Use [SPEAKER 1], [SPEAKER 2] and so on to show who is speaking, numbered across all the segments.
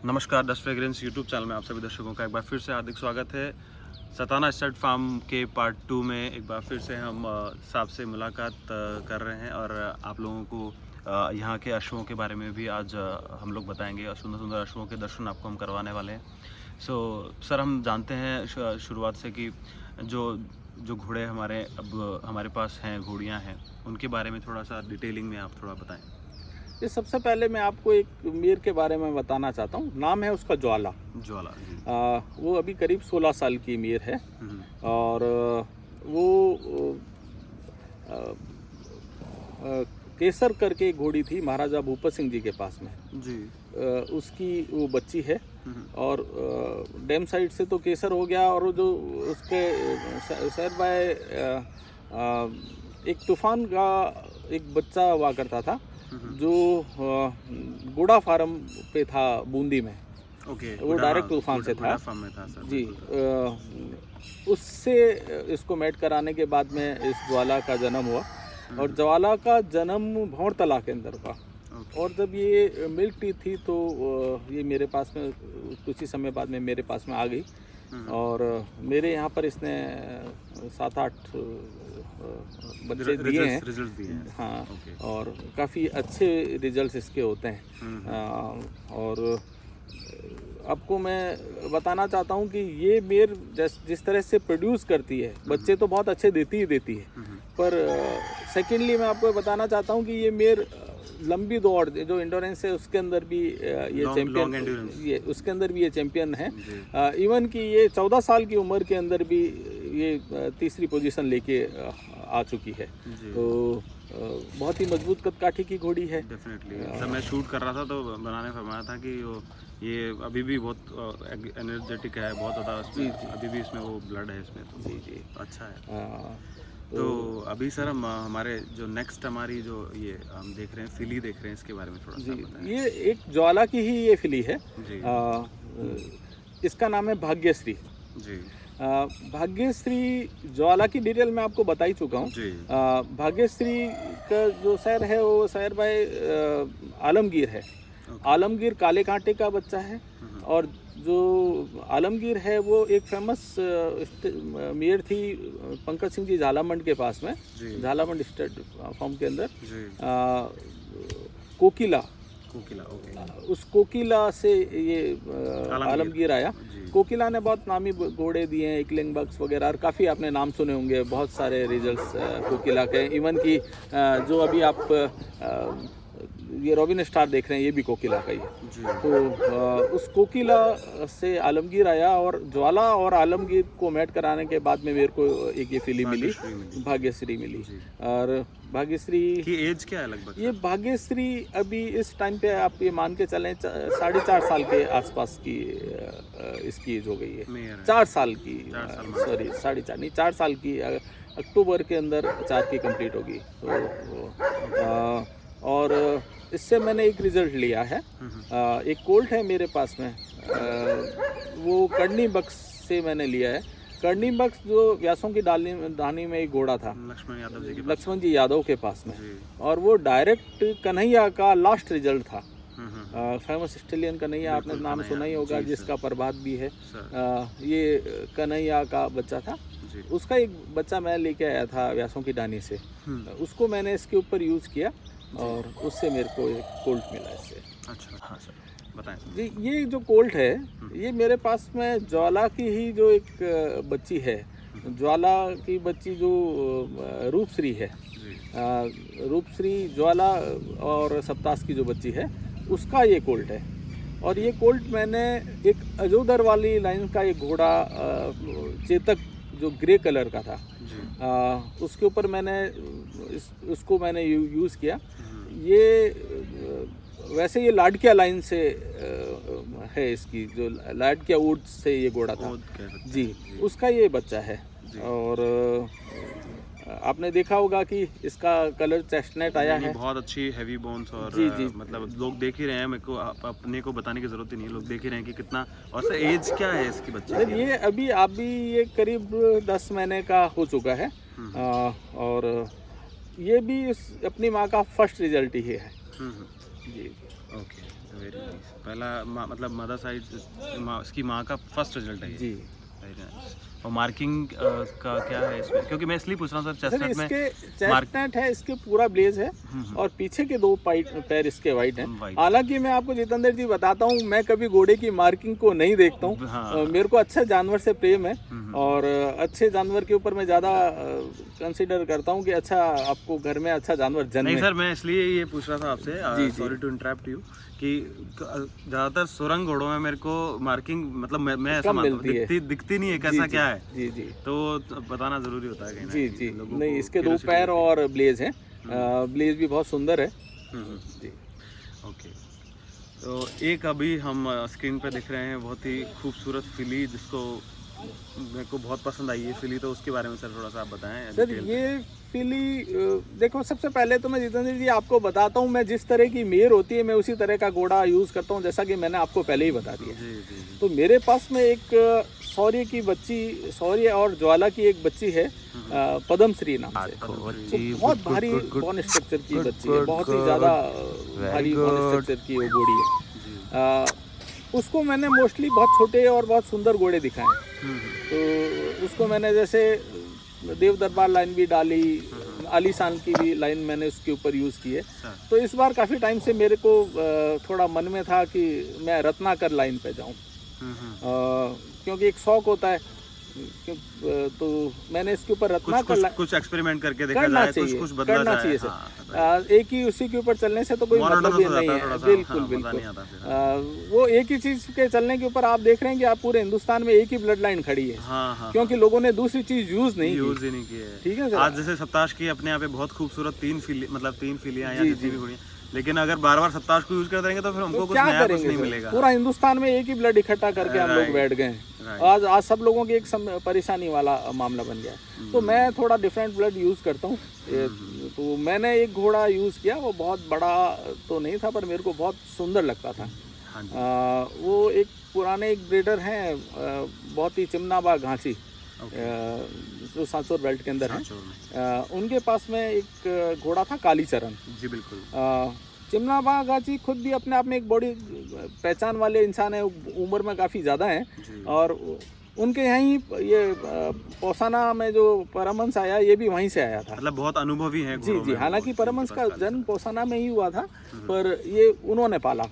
[SPEAKER 1] नमस्कार, the fragrance YouTube channel में आप सभी दर्शकों का एक बार फिर से हार्दिक स्वागत है। सताना स्टड फार्म के पार्ट 2 में एक बार फिर से हम साहब से मुलाकात कर रहे हैं और आप लोगों को यहाँ के अश्वों के बारे में भी आज हम लोग बताएंगे और सुंदर सुंदर अश्वों के दर्शन आपको हम करवाने वाले हैं। सर, हम जानते हैं शुरुआत से कि जो जो घोड़े हमारे पास हैं, घोड़ियाँ हैं, उनके बारे में थोड़ा सा डिटेलिंग में आप थोड़ा बताएँ।
[SPEAKER 2] ये सबसे पहले मैं आपको एक मीर के बारे में बताना चाहता हूँ। नाम है उसका ज्वाला।
[SPEAKER 1] ज्वाला जी।
[SPEAKER 2] वो अभी करीब 16 साल की मीर है और वो केसर करके एक घोड़ी थी महाराजा भूपत सिंह जी के पास में
[SPEAKER 1] जी।
[SPEAKER 2] उसकी वो बच्ची है और डैम साइड से तो केसर हो गया और जो उसके सैर बाय एक तूफान का एक बच्चा हुआ करता था जो गुड़ा फार्म पे था बूंदी में।
[SPEAKER 1] ओके,
[SPEAKER 2] वो डायरेक्ट तूफान से था
[SPEAKER 1] सर।
[SPEAKER 2] जी। उससे इसको मैट कराने के बाद में इस ज्वाला का जन्म हुआ और ज्वाला का जन्म भंवरतला के अंदर हुआ। और जब ये मिल्क टी थी तो ये मेरे पास में कुछ ही समय बाद में मेरे पास में आ गई और मेरे यहाँ पर इसने 7-8 बच्चे दिए हैं। हाँ, और काफ़ी अच्छे रिजल्ट्स इसके होते हैं। और आपको मैं बताना चाहता हूँ कि ये मेर जिस तरह से प्रोड्यूस करती है, बच्चे तो बहुत अच्छे देती ही देती है, पर सेकेंडली मैं आपको बताना चाहता हूँ कि ये मेर लंबी दौड़ जो एंडोरेंस है उसके अंदर भी ये चैंपियन, ये उसके अंदर भी ये चैंपियन है। इवन कि ये 14 साल की उम्र के अंदर भी ये तीसरी पोजीशन लेके आ चुकी है। तो बहुत ही मजबूत कदकाठी की घोड़ी है।
[SPEAKER 1] डेफिनेटली। जब मैं शूट कर रहा था तो बनाने फरमाया था कि ये अभी भी बहुत एनर्जेटिक है, बहुत ज़्यादा अभी भी इसमें वो ब्लड है इसमें, तो जी अच्छा है। तो अभी सर हम हमारे जो नेक्स्ट हमारी जो ये हम देख रहे हैं फिली देख रहे हैं, इसके बारे में थोड़ा सा बताएं।
[SPEAKER 2] ये एक ज्वाला की ही ये फिली है
[SPEAKER 1] जी।
[SPEAKER 2] इसका नाम है भाग्यश्री जी। भाग्यश्री ज्वाला की डिटेल मैं आपको बता ही चुका हूँ। भाग्यश्री का जो शहर है वो शहर बाय आलमगीर है। आलमगीर काले कांटे का बच्चा है और जो आलमगीर है वो एक फेमस मेयर थी पंकज सिंह जी झालामंड के पास में, झालामंड स्टेट फार्म के अंदर कोकिला। उस कोकिला से ये आलमगीर आया। कोकिला ने बहुत नामी घोड़े दिए हैं, इकलिंग बक्स वगैरह, और काफ़ी आपने नाम सुने होंगे, बहुत सारे रिजल्ट्स कोकिला के। इवन की जो अभी आप ये रॉबिन स्टार देख रहे हैं, ये भी कोकिला का ही है। तो उस कोकिला से आलमगीर आया और ज्वाला और आलमगीर को मैट कराने के बाद में मेरे को एक ये फिली मिली, भाग्यश्री मिली। और भाग्यश्री
[SPEAKER 1] की एज क्या है लगभग?
[SPEAKER 2] ये भाग्यश्री अभी इस टाइम पे आप ये मान के चलें 4.5 साल के आसपास की इसकी एज हो गई है। 4 साल की, सॉरी 4.5 नहीं, 4 साल की। अक्टूबर के अंदर 4 की कंप्लीट होगी। तो और इससे मैंने एक रिज़ल्ट लिया है। एक कोल्ट है मेरे पास में, वो कर्णी बक्स से मैंने लिया है। कर्णी बक्स जो व्यासों की दानी में एक घोड़ा था लक्ष्मण जी यादव के पास में, और वो डायरेक्ट कन्हैया का लास्ट रिजल्ट था। फेमस स्टेलियन कन्हैया, आपने नाम सुना ही होगा, जिसका प्रभात भी है। ये कन्हैया का बच्चा था। उसका एक बच्चा मैं लेके आया था व्यासों की दानी से, उसको मैंने इसके ऊपर यूज़ किया और उससे मेरे को एक कोल्ट मिला इससे।
[SPEAKER 1] अच्छा, हाँ सर बताएं
[SPEAKER 2] जी। ये जो कोल्ट है ये मेरे पास में ज्वाला की ही जो एक बच्ची है, ज्वाला की बच्ची जो रूपश्री है, रूपश्री ज्वाला और सप्तास की जो बच्ची है, उसका ये कोल्ट है। और ये कोल्ट मैंने एक अजोदर वाली लाइन का एक घोड़ा चेतक जो ग्रे कलर का था, उसके ऊपर मैंने उसको मैंने यूज़ किया। ये वैसे ये लाडकिया लाइन से है, इसकी जो लाडकिया वुड से ये घोड़ा था जी, उसका ये बच्चा है। और आपने देखा होगा कि इसका कलर चेस्टनट आया है, बहुत
[SPEAKER 1] अच्छी हैवी बोन्स। और
[SPEAKER 2] जी
[SPEAKER 1] मतलब लोग देख ही रहे हैं, मेरे को अपने को बताने की ज़रूरत ही नहीं है, लोग देख ही रहे हैं कि कितना। और सर एज क्या है इसकी बच्चे की?
[SPEAKER 2] ये अभी ये करीब 10 महीने का हो चुका है। और ये भी अपनी माँ का फर्स्ट रिजल्ट ही है जी।
[SPEAKER 1] ओके। Very nice. पहला मतलब मदर साइड इसकी माँ का फर्स्ट रिजल्ट है ये।
[SPEAKER 2] जी
[SPEAKER 1] वेरी नाइस। और मार्किंग का क्या है इसमें, क्योंकि मैं इसलिए पूछ रहा हूँ सर,
[SPEAKER 2] सर,
[SPEAKER 1] चेस्टनट में
[SPEAKER 2] इसके
[SPEAKER 1] मार्क
[SPEAKER 2] चेस्टनट है, इसके पूरा ब्लेज है और पीछे के दो पैर इसके वाइट हैं।
[SPEAKER 1] वाइट।
[SPEAKER 2] हालांकि मैं आपको जितेंद्र जी बताता हूँ, मैं कभी घोड़े की मार्किंग को नहीं देखता हूँ।
[SPEAKER 1] हाँ।
[SPEAKER 2] मेरे को अच्छा जानवर से प्रेम है और अच्छे जानवर के ऊपर मैं ज़्यादा कंसिडर करता हूँ कि अच्छा आपको घर में अच्छा जानवर
[SPEAKER 1] नहीं
[SPEAKER 2] जन्मे।
[SPEAKER 1] सर, मैं इसलिए ये पूछ रहा था आपसे,
[SPEAKER 2] जी, जी।
[SPEAKER 1] सॉरी टू इंटरप्ट यू, कि ज़्यादातर सुरंग घोड़ों में मेरे को मार्किंग मतलब मैं ऐसा
[SPEAKER 2] कम
[SPEAKER 1] मानता हूँ,
[SPEAKER 2] मिलती है।
[SPEAKER 1] दिखती नहीं है,
[SPEAKER 2] जी,
[SPEAKER 1] कैसा
[SPEAKER 2] जी,
[SPEAKER 1] क्या है,
[SPEAKER 2] जी जी
[SPEAKER 1] तो बताना ज़रूरी होता है कहीं ना
[SPEAKER 2] जी
[SPEAKER 1] कहीं
[SPEAKER 2] जी।
[SPEAKER 1] लोगों
[SPEAKER 2] नहीं,
[SPEAKER 1] को
[SPEAKER 2] इसके दो
[SPEAKER 1] curiosity
[SPEAKER 2] पैर
[SPEAKER 1] होती है।
[SPEAKER 2] और ब्लेज हैं। ब्लेज भी बहुत सुंदर है। जी।
[SPEAKER 1] ओके। तो एक अभी हम स्क्रीन पे दिख रहे हैं बहुत ही खूबसूरत फिली, जिसको मेरे को बहुत पसंद आई है फिली, तो उसके बारे में सर थोड़ा सा आप बताएं
[SPEAKER 2] सर,
[SPEAKER 1] डिटेल में।
[SPEAKER 2] ये फिली देखो, सबसे पहले तो मैं जितेंद्र जी आपको बताता हूँ, मैं जिस तरह की मेयर होती है मैं उसी तरह का घोड़ा यूज़ करता हूँ, जैसा कि मैंने आपको पहले ही बता दिया।
[SPEAKER 1] जी जी जी।
[SPEAKER 2] तो मेरे पास में एक शौर्य की बच्ची, शौर्य और ज्वाला की एक बच्ची है, पद्मश्री नाम से।
[SPEAKER 1] तो
[SPEAKER 2] वो बहुत भारी बोन स्ट्रक्चर की बच्ची है, बहुत ही ज़्यादा भारी बोन स्ट्रक्चर की वो घोड़ी है। उसको मैंने मोस्टली बहुत छोटे और बहुत सुंदर घोड़े दिखाए हैं। तो उसको मैंने जैसे देव दरबार लाइन भी डाली, आलीशान की भी लाइन मैंने उसके ऊपर यूज़ की है। तो इस बार काफ़ी टाइम से मेरे को थोड़ा मन में था कि मैं रत्नाकर लाइन पे जाऊं, क्योंकि एक शौक होता है। तो मैंने इसके ऊपर रत्नाकर
[SPEAKER 1] कुछ एक्सपेरिमेंट करके देखा
[SPEAKER 2] करना
[SPEAKER 1] जाए,
[SPEAKER 2] चाहिए,
[SPEAKER 1] कुछ बदला
[SPEAKER 2] करना
[SPEAKER 1] जाए।
[SPEAKER 2] चाहिए
[SPEAKER 1] हाँ,
[SPEAKER 2] सर। एक ही उसी के ऊपर चलने से तो कोई मतलब ही नहीं है। बिल्कुल बिल्कुल। वो एक ही चीज़ के चलने के ऊपर आप देख रहे हैं कि आप पूरे हिंदुस्तान में एक ही ब्लड लाइन खड़ी है।
[SPEAKER 1] हाँ,
[SPEAKER 2] क्योंकि लोगों ने दूसरी चीज़ यूज़ नहीं
[SPEAKER 1] की है।
[SPEAKER 2] ठीक है सर।
[SPEAKER 1] आज जैसे सप्ताश की अपने यहाँ पे बहुत खूबसूरत तीन फिलियाँ या जितनी भी घोड़ियाँ, लेकिन अगर बार बार सप्ताश को यूज करते रहेंगे तो फिर हमको कुछ नया कुछ नहीं मिलेगा।
[SPEAKER 2] पूरा हिंदुस्तान में एक ही ब्लड इकट्ठा करके हम लोग बैठ गए हैं। आज सब लोगों की एक परेशानी वाला मामला बन गया है। तो मैं थोड़ा डिफरेंट ब्लड यूज़ करता हूँ। तो मैंने एक घोड़ा यूज़ किया, वो बहुत बड़ा तो नहीं था पर मेरे को बहुत सुंदर लगता था। वो एक पुराने एक ब्रीडर हैं, बहुत ही चिमनाबा घांची, जो सांचौर बेल्ट के अंदर है। उनके पास में एक घोड़ा था कालीचरण। जी बिल्कुल। चिमनाबा घांची खुद भी अपने आप में एक बड़ी पहचान वाले इंसान है, उम्र में काफ़ी ज़्यादा है। और उनके यहाँ ही ये पौसाना में जो परमहंस आया, ये भी वहीं से आया था। मतलब बहुत अनुभवी है। जी जी। हालांकि परमहंस का जन्म पौसाना में ही हुआ था, पर ये उन्होंने पाला।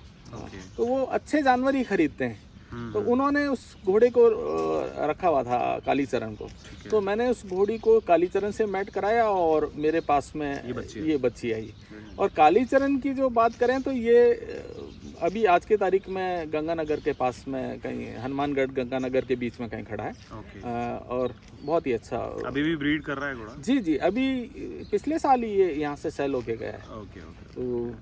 [SPEAKER 2] तो वो अच्छे जानवर ही खरीदते हैं। तो उन्होंने उस घोड़े को रखा हुआ था, कालीचरण को। तो मैंने उस घोड़ी को कालीचरण से मैट कराया और मेरे पास में ये बच्ची आई। और कालीचरण की जो बात करें तो ये अभी आज के तारीख में गंगानगर के पास में कहीं, हनुमानगढ़ गंगानगर के बीच में कहीं खड़ा है। और बहुत ही अच्छा अभी भी ब्रीड कर रहा है घोड़ा। जी जी। अभी पिछले साल ही ये यहाँ से सेल होके गया है। तो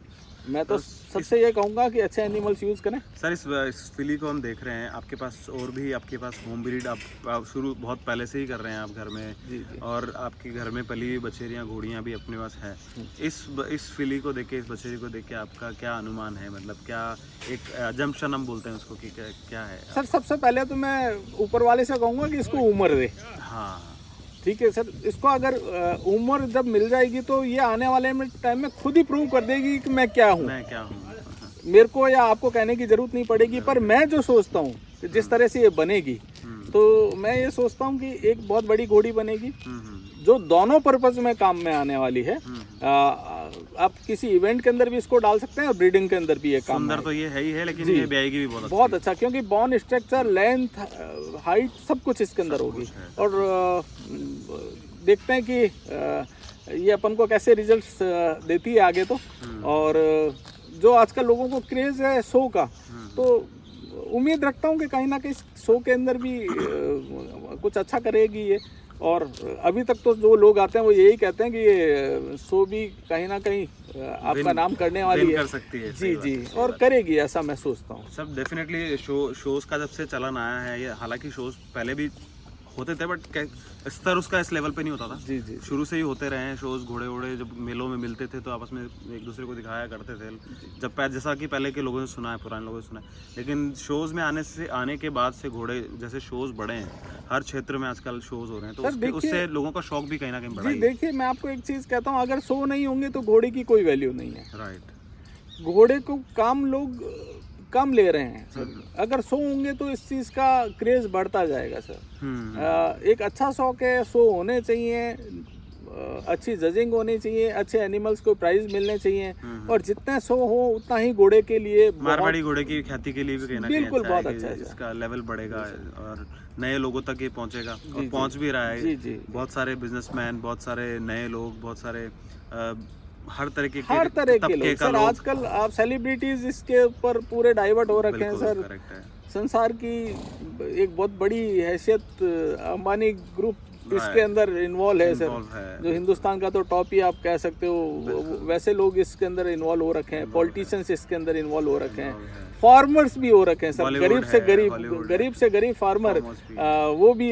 [SPEAKER 2] मैं तो सबसे ये कहूँगा कि अच्छे एनिमल्स यूज़ करें। सर, इस फिली को हम देख रहे हैं, आपके पास और भी आपके पास होम ब्रीड आप शुरू बहुत पहले से ही कर रहे हैं आप घर में। जी जी। और आपके घर में पली हुई बछेरियाँ घोड़ियाँ भी अपने पास हैं। इस फिली को देख के, इस बछेरी को देख के आपका क्या अनुमान है, मतलब क्या एक अजम्पशन हम बोलते हैं उसको कि क्या है? सर, सबसे पहले तो मैं ऊपर वाले से कहूँगा कि इसको उम्र दे। हाँ ठीक है सर। इसको अगर उम्र जब मिल जाएगी तो ये आने वाले टाइम में खुद ही प्रूव कर देगी कि मैं क्या हूँ। मेरे को या आपको कहने की जरूरत नहीं पड़ेगी। पर मैं जो सोचता हूँ कि जिस तरह से ये बनेगी, तो मैं ये सोचता हूँ कि एक बहुत बड़ी घोड़ी बनेगी जो दोनों पर्पज में काम में आने वाली है। आप किसी इवेंट के अंदर भी इसको डाल सकते हैं और ब्रीडिंग के अंदर भी ये काम सुंदर तो ये है ही है, लेकिन ये ब्याएगी भी बहुत अच्छा, क्योंकि बोन स्ट्रक्चर, लेंथ, हाइट सब कुछ इसके अंदर होगी। और देखते हैं कि ये अपन को कैसे रिजल्ट्स देती है आगे। तो और जो आजकल लोगों को क्रेज है शो का, तो उम्मीद रखता हूँ कि कहीं ना कहीं शो के अंदर भी कुछ अच्छा करेगी ये। और अभी तक तो जो लोग आते हैं वो यही कहते हैं कि ये शो भी कहीं ना कहीं आपका नाम करने वाली है, कर सकती है। जी जी। और करेगी, ऐसा मैं सोचता हूँ। सब डेफिनेटली शोज का जब से चलन आया है, ये हालांकि शोज पहले भी होते थे बट स्तर उसका इस लेवल पे नहीं होता था। जी जी। शुरू से ही होते रहे हैं शोज। घोड़े वोड़े जब मेलों में मिलते थे तो आपस में एक दूसरे को दिखाया करते थे, जब जैसा कि पहले के लोगों ने सुना है, पुराने लोगों ने सुना है। लेकिन शोज़ में आने के बाद से घोड़े जैसे शोज़ बढ़े हैं, हर क्षेत्र में आजकल शोज़ हो रहे हैं, तो उससे लोगों का शौक भी कहीं ना कहीं बढ़ा है। देखिए, मैं आपको एक चीज़ कहता हूँ, अगर शो नहीं होंगे तो घोड़े की कोई वैल्यू नहीं है। राइट। घोड़े को काम लोग कम ले रहे हैं सर। अगर 100 होंगे तो इस चीज़ का क्रेज बढ़ता जाएगा सर। एक अच्छा शौक है, 100 होने चाहिए, अच्छी जजिंग होनी चाहिए, अच्छे एनिमल्स को प्राइज मिलने चाहिए, और जितने 100 हो उतना ही घोड़े के लिए,
[SPEAKER 1] मारवाड़ी घोड़े की ख्याति के लिए भी कहीं ना कहीं
[SPEAKER 2] बिल्कुल
[SPEAKER 1] अच्छा
[SPEAKER 2] बहुत
[SPEAKER 1] है कि
[SPEAKER 2] अच्छा है
[SPEAKER 1] इसका लेवल बढ़ेगा और नए लोगों तक ये पहुंचेगा और पहुंच भी रहा है।
[SPEAKER 2] जी जी,
[SPEAKER 1] बहुत सारे बिजनेसमैन, बहुत सारे नए लोग, बहुत सारे हर तरह के
[SPEAKER 2] तबके लोग सर। आजकल आप सेलिब्रिटीज इसके ऊपर पूरे डाइवर्ट हो रखे हैं सर।
[SPEAKER 1] करेक्ट है।
[SPEAKER 2] संसार की एक बहुत बड़ी हैसियत अंबानी ग्रुप इसके अंदर इन्वॉल्व है सर। जो हिंदुस्तान का तो टॉप ही आप कह सकते हो, वैसे लोग इसके अंदर इन्वॉल्व हो रखे हैं, पॉलिटिशियंस इसके अंदर इन्वॉल्व हो रखे हैं, फार्मर्स भी हो रखे हैं सर। गरीब से गरीब फार्मर, वो भी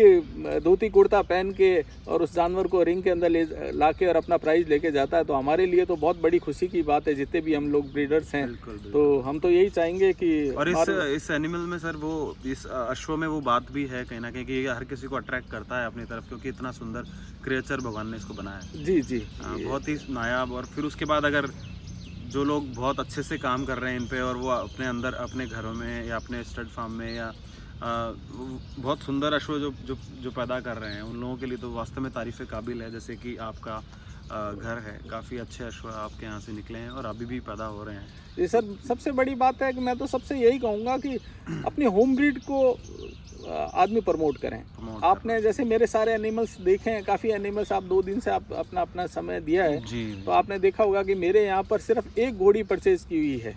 [SPEAKER 2] धोती कुर्ता पहन के और उस जानवर को रिंग के अंदर ला के और अपना प्राइज लेके जाता है। तो हमारे लिए तो बहुत बड़ी खुशी की बात है, जितने भी हम लोग ब्रीडर्स हैं। तो हम तो यही चाहेंगे कि
[SPEAKER 1] और इस एनिमल में सर, वो इस अश्व में वो बात भी है कहीं ना कहीं कि हर किसी को अट्रैक्ट करता है अपनी तरफ, क्योंकि इतना सुंदर क्रिएचर भगवान ने इसको बनाया है।
[SPEAKER 2] जी जी,
[SPEAKER 1] बहुत ही नायाब। और फिर उसके बाद अगर जो लोग बहुत अच्छे से काम कर रहे हैं इन पे, और वो अपने अंदर अपने घरों में या अपने स्टड फार्म में या बहुत सुंदर अश्व जो पैदा कर रहे हैं, उन लोगों के लिए तो वास्तव में तारीफ़ काबिल है। जैसे कि आपका घर है, काफ़ी अच्छे अश्व आपके यहाँ से निकले हैं और अभी भी पैदा हो रहे हैं।
[SPEAKER 2] जी सर, सबसे बड़ी बात है कि मैं तो सबसे यही कहूँगा कि अपनी होम ब्रीड को आदमी प्रमोट करें। आपने जैसे मेरे सारे एनिमल्स देखे हैं, काफ़ी एनिमल्स, आप 2 दिन से आप अपना समय दिया है
[SPEAKER 1] जी,
[SPEAKER 2] तो आपने देखा होगा कि मेरे यहाँ पर सिर्फ एक घोड़ी परचेज की हुई है।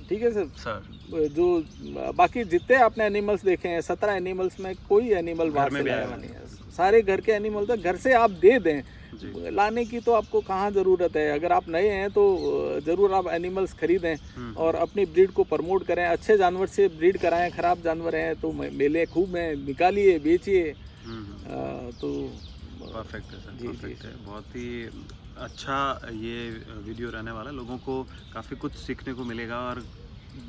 [SPEAKER 2] ठीक है सर। जो बाकी जितने आपने एनिमल्स देखे हैं, 17 एनिमल्स में कोई एनिमल बाहर से लाया नहीं है, सारे घर के एनिमल। तो घर से आप दे दें, लाने की तो आपको कहाँ ज़रूरत है। अगर आप नए हैं तो ज़रूर आप एनिमल्स खरीदें और अपनी ब्रीड को प्रमोट करें, अच्छे जानवर से ब्रीड कराएं। ख़राब जानवर हैं तो मेले खूब हैं, निकालिए, बेचिए। तो
[SPEAKER 1] परफेक्ट है सर, परफेक्ट है। बहुत ही अच्छा ये वीडियो रहने वाला है, लोगों को काफ़ी कुछ सीखने को मिलेगा और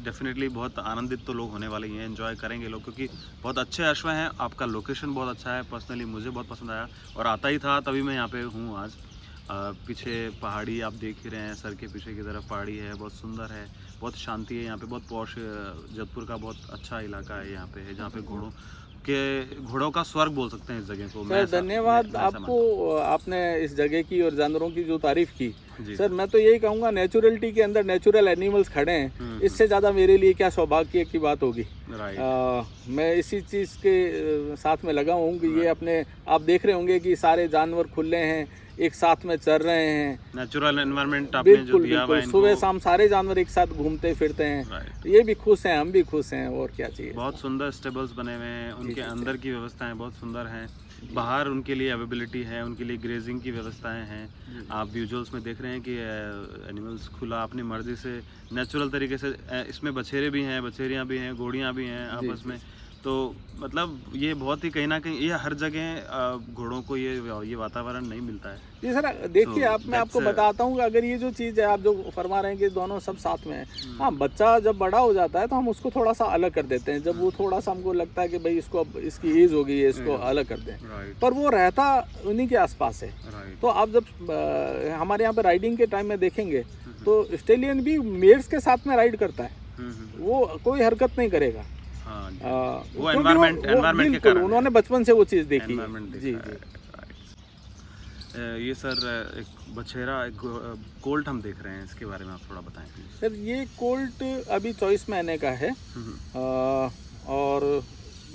[SPEAKER 1] डेफिनेटली बहुत आनंदित तो लोग होने वाले ही हैं, एंजॉय करेंगे लोग, क्योंकि बहुत अच्छे अश्व हैं। आपका लोकेशन बहुत अच्छा है, पर्सनली मुझे बहुत पसंद आया और आता ही था तभी मैं यहाँ पे हूँ आज। पीछे पहाड़ी आप देख ही रहे हैं, सर के पीछे की तरफ पहाड़ी है, बहुत सुंदर है, बहुत शांति है यहाँ पे, बहुत पॉश। जोधपुर का बहुत अच्छा इलाका है यहाँ पे है, जहाँ पे घोड़ों का स्वर्ग बोल सकते हैं इस जगह को।
[SPEAKER 2] सर धन्यवाद आपको, आपने इस जगह की और जानवरों की जो तारीफ की। सर मैं तो यही कहूँगा, नेचुरलिटी के अंदर नेचुरल एनिमल्स खड़े हैं, इससे ज़्यादा मेरे लिए क्या सौभाग्य की बात होगी। मैं इसी चीज़ के साथ में लगा हूँ कि ये अपने, आप देख रहे होंगे कि सारे जानवर खुले हैं, एक साथ में चल रहे हैं,
[SPEAKER 1] नेचुरल एनवायरनमेंट आपने जो दिया हुआ है।
[SPEAKER 2] सुबह शाम सारे जानवर एक साथ घूमते फिरते हैं। ये भी खुश हैं, हम भी खुश हैं, और क्या चाहिए।
[SPEAKER 1] बहुत सुंदर स्टेबल्स बने हुए हैं, उनके अंदर की व्यवस्थाएं बहुत सुंदर हैं, बाहर उनके लिए अवेलेबिलिटी है, उनके लिए ग्रेजिंग की व्यवस्थाएं हैं। आप विजुअल्स में देख रहे हैं कि एनिमल्स खुला अपनी मर्जी से नेचुरल तरीके से, इसमें बछेरे भी हैं, बछेरियाँ भी हैं, घोड़ियाँ भी हैं आपस में। तो मतलब ये बहुत ही कहीं ना कहीं, ये हर जगह घोड़ों को ये वातावरण नहीं मिलता है।
[SPEAKER 2] जी सर देखिए, मैं आपको बताता हूँ कि अगर ये जो चीज़ है, आप जो फरमा रहे हैं कि दोनों सब साथ में है, हाँ, बच्चा जब बड़ा हो जाता है तो हम उसको थोड़ा सा अलग कर देते हैं। जब वो थोड़ा सा हमको लगता है कि भाई इसको अब इसकी एज हो गई है, इसको अलग कर दें, पर वो रहता उन्हीं के आसपास है। तो आप जब हमारे यहाँ पे राइडिंग के टाइम में देखेंगे तो स्टेलियन भी मेयर्स के साथ में राइड करता है, वो कोई हरकत नहीं करेगा।
[SPEAKER 1] वो एनवायरनमेंट के कारण
[SPEAKER 2] उन्होंने बचपन से वो चीज़ देखी। जी जी।
[SPEAKER 1] ये सर एक बछेरा, एक कोल्ट हम देख रहे हैं, इसके बारे में आप थोड़ा बताएं प्लीज।
[SPEAKER 2] सर ये कोल्ट अभी 24 महीने का है और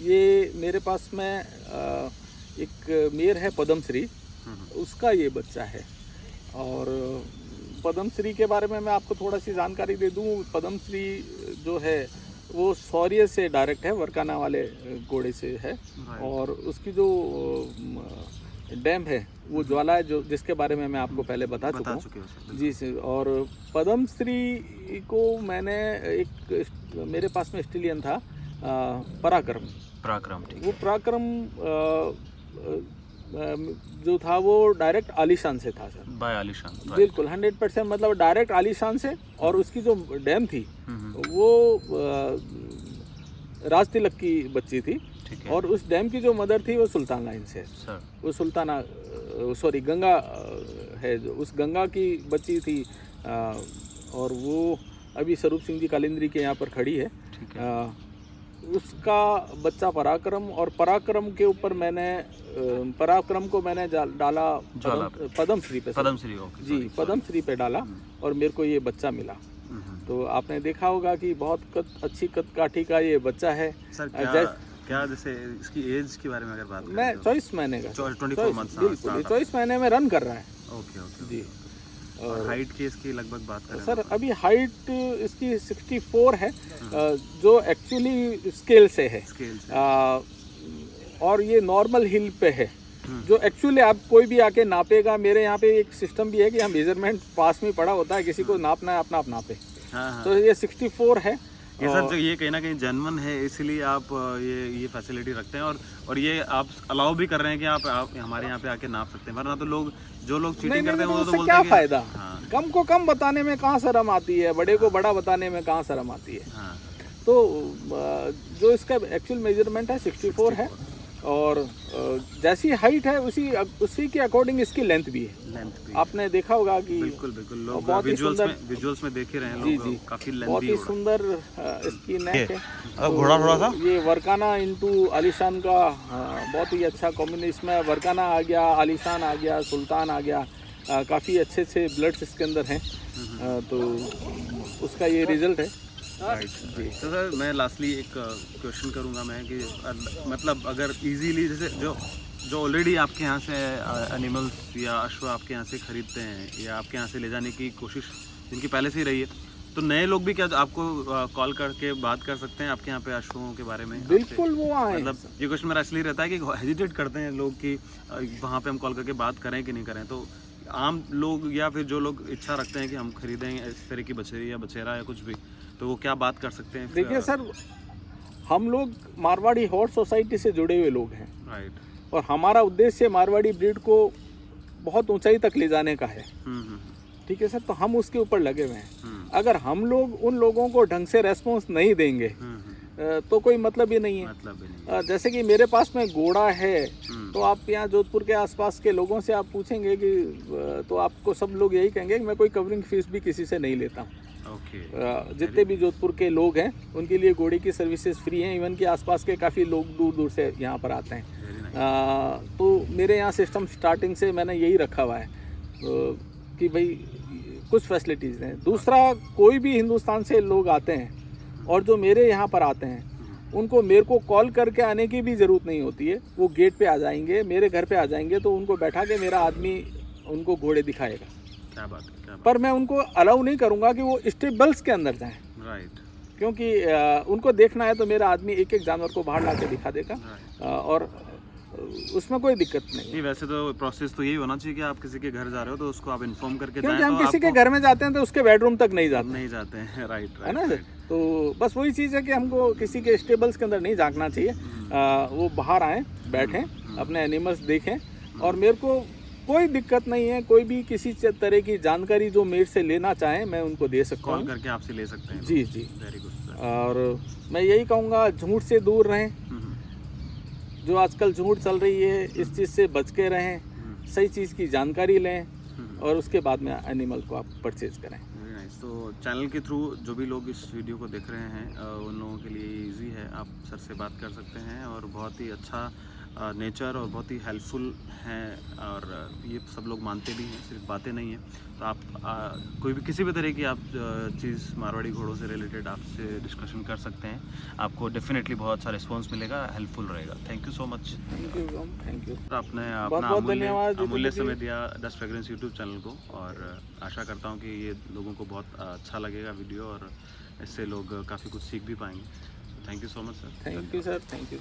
[SPEAKER 2] ये मेरे पास में एक मेयर है पद्मश्री, उसका ये बच्चा है। और पद्मश्री के बारे में मैं आपको थोड़ा सी जानकारी दे दूं। पद्मश्री जो है वो शौर्य से डायरेक्ट है, वरकाना वाले घोड़े से है, और उसकी जो डैम है वो ज्वाला है, जो जिसके बारे में मैं आपको पहले बता चुका हूँ। जी सर। और पद्मश्री को मैंने मेरे पास में स्टेलियन था पराक्रम, ठीक। वो पराक्रम जो था वो डायरेक्ट आलीशान से था सर,
[SPEAKER 1] बाय आलीशान,
[SPEAKER 2] बिल्कुल 100%, मतलब डायरेक्ट आलीशान से। और उसकी जो डैम थी वो राज तिलक की बच्ची थी, और उस डैम की जो मदर थी वो सुल्तान लाइन से है। वो सुल्ताना गंगा है, जो उस गंगा की बच्ची थी। और वो अभी स्वरूप सिंह जी कालिंद्री के यहाँ पर खड़ी है।
[SPEAKER 1] ठीक है।
[SPEAKER 2] उसका बच्चा पराक्रम, और पराक्रम के ऊपर मैंने पराक्रम को मैंने डाला पद्मश्री पे।
[SPEAKER 1] पद्मश्री, ओके
[SPEAKER 2] जी, पद्मश्री पे डाला और मेरे को ये बच्चा मिला। तो आपने देखा होगा कि बहुत अच्छी कदकाठी का ये बच्चा है।
[SPEAKER 1] सर क्या जैसे इसकी एज के बारे में अगर बात करें,
[SPEAKER 2] मैं 24 महीने का,
[SPEAKER 1] 24 मंथ्स,
[SPEAKER 2] बिल्कुल 24 महीने में रन कर रहा है।
[SPEAKER 1] ओके ओके
[SPEAKER 2] जी।
[SPEAKER 1] और हाइट की इसकी लगभग बात करें
[SPEAKER 2] सर अभी हाइट इसकी 64 है, जो एक्चुअली स्केल से है, और ये नॉर्मल हिल पे है, जो एक्चुअली आप कोई भी आके नापेगा। मेरे यहाँ पे एक सिस्टम भी है कि हम मेजरमेंट पास में पड़ा होता है, किसी को नापना है अपना आप नापे। तो ये 64 है।
[SPEAKER 1] ये सर ये कहीं ना कहीं जेन्युइन है, इसलिए आप ये फैसिलिटी रखते हैं, और ये आप अलाउ भी कर रहे हैं कि आप हमारे यहाँ पे आके नाप सकते हैं, वरना तो जो लोग चीटिंग करते हैं वो तो बोलते हैं
[SPEAKER 2] क्या फायदा। कम को कम बताने में कहाँ शर्म आती है, बड़े को बड़ा बताने में कहाँ शर्म आती है। तो जो इसका एक्चुअल मेजरमेंट है 64 है, और जैसी हाइट है उसी के अकॉर्डिंग इसकी लेंथ भी है। आपने देखा होगा कि
[SPEAKER 1] बिल्कुल लोग विजुअल्स में देख ही रहे हैं लोग। जी, काफी लेंथी,
[SPEAKER 2] बहुत ही सुंदर इसकी नेक है।
[SPEAKER 1] घोड़ा थोड़ा सा
[SPEAKER 2] ये वर्काना इनटू आलिशान का बहुत ही अच्छा कॉम्बिनेशन। इसमें वर्काना आ गया, आलिशान आ गया, सुल्तान आ गया, काफ़ी अच्छे ब्लड्स इसके अंदर हैं। तो उसका ये रिजल्ट है।
[SPEAKER 1] राइट जी। तो सर मैं लास्टली एक क्वेश्चन करूँगा मैं कि मतलब अगर इजीली जैसे जो ऑलरेडी आपके यहाँ से एनिमल्स या अश्व आपके यहाँ से खरीदते हैं या आपके यहाँ से ले जाने की कोशिश जिनकी पहले से ही रही है, तो नए लोग भी क्या आपको कॉल करके बात कर सकते हैं आपके यहाँ पे अश्वों के बारे में?
[SPEAKER 2] बिल्कुल, वो आए।
[SPEAKER 1] मतलब ये क्वेश्चन मेरा इसलिए रहता है कि हेजिटेट करते हैं लोग कि वहाँ पे हम कॉल करके बात करें कि नहीं करें। तो आम लोग या फिर जो लोग इच्छा रखते हैं कि हम खरीदें इस तरह की बछेरी या बछेरा या कुछ भी, तो वो क्या बात कर सकते हैं?
[SPEAKER 2] देखिए सर, हम लोग मारवाड़ी हॉर्स सोसाइटी से जुड़े हुए लोग हैं।
[SPEAKER 1] राइट।
[SPEAKER 2] और हमारा उद्देश्य मारवाड़ी ब्रीड को बहुत ऊंचाई तक ले जाने का है। ठीक है सर, तो हम उसके ऊपर लगे हुए हैं। अगर हम लोग उन लोगों को ढंग से रेस्पॉन्स नहीं देंगे तो कोई मतलब ही नहीं है। जैसे कि मेरे पास में घोड़ा है, तो आप यहाँ जोधपुर के आसपास के लोगों से आप पूछेंगे कि तो आपको सब लोग यही कहेंगे कि मैं कोई कवरिंग फीस भी किसी से नहीं लेता हूँ। जितने भी जोधपुर के लोग हैं उनके लिए घोड़े की सर्विसेज फ्री हैं। इवन के आसपास के काफ़ी लोग दूर दूर से यहाँ पर आते हैं। तो मेरे यहाँ सिस्टम स्टार्टिंग से मैंने यही रखा हुआ है कि भाई कुछ फैसिलिटीज़ हैं। दूसरा, कोई भी हिंदुस्तान से लोग आते हैं और जो मेरे यहाँ पर आते हैं उनको मेरे को कॉल करके आने की भी ज़रूरत नहीं होती है। वो गेट पे आ जाएंगे, मेरे घर पे आ जाएंगे, तो उनको बैठा के मेरा आदमी उनको घोड़े दिखाएगा।
[SPEAKER 1] क्या बात है, क्या बात। पर
[SPEAKER 2] मैं उनको अलाउ नहीं करूँगा कि वो स्टेबल्स के अंदर जाएँ।
[SPEAKER 1] राइट।
[SPEAKER 2] क्योंकि उनको देखना है तो मेरा आदमी एक एक जानवर को बाहर ला के दिखा देगा, और उसमें कोई दिक्कत नहीं।
[SPEAKER 1] वैसे तो प्रोसेस तो यही होना चाहिए कि आप किसी के घर जा रहे हो तो उसको आप इन्फॉर्म करके
[SPEAKER 2] क्योंकि हम किसी के घर में जाते हैं तो उसके बेडरूम तक नहीं जाते
[SPEAKER 1] हैं। राइट,
[SPEAKER 2] है ना। तो बस वही चीज़ है कि हमको किसी के स्टेबल्स के अंदर नहीं झांकना चाहिए। वो बाहर आएँ, बैठें, अपने एनिमल्स देखें, और मेरे को कोई दिक्कत नहीं है। कोई भी किसी तरह की जानकारी जो मेरे से लेना चाहें मैं उनको दे सकता हूँ,
[SPEAKER 1] कॉल करके आपसे ले सकते हैं।
[SPEAKER 2] जी।
[SPEAKER 1] Very good. और
[SPEAKER 2] मैं यही कहूँगा, झूठ से दूर रहें। जो आजकल झूठ चल रही है, इस चीज़ से बच के रहें। सही चीज़ की जानकारी लें और उसके बाद में एनिमल को आप परचेज करें।
[SPEAKER 1] Very nice. तो चैनल के थ्रू जो भी लोग इस वीडियो को देख रहे हैं उन लोगों के लिए इजी है, आप सर से बात कर सकते हैं, और बहुत ही अच्छा नेचर और बहुत ही हेल्पफुल हैं, और ये सब लोग मानते भी हैं, सिर्फ बातें नहीं हैं। तो आप कोई भी किसी भी तरह की आप चीज़ मारवाड़ी घोड़ों से रिलेटेड आपसे डिस्कशन कर सकते हैं। आपको डेफिनेटली बहुत अच्छा रिस्पांस मिलेगा, हेल्पफुल रहेगा। Thank you so much.
[SPEAKER 2] Thank you.
[SPEAKER 1] आपने अपना अमूल्य समय दिया डस्ट फ्रेग्रेंस यूट्यूब चैनल को, और आशा करता हूँ कि ये लोगों को बहुत अच्छा लगेगा वीडियो, और इससे लोग काफ़ी कुछ सीख भी पाएंगे। Thank you so much sir.
[SPEAKER 2] Thank you sir. Thank you.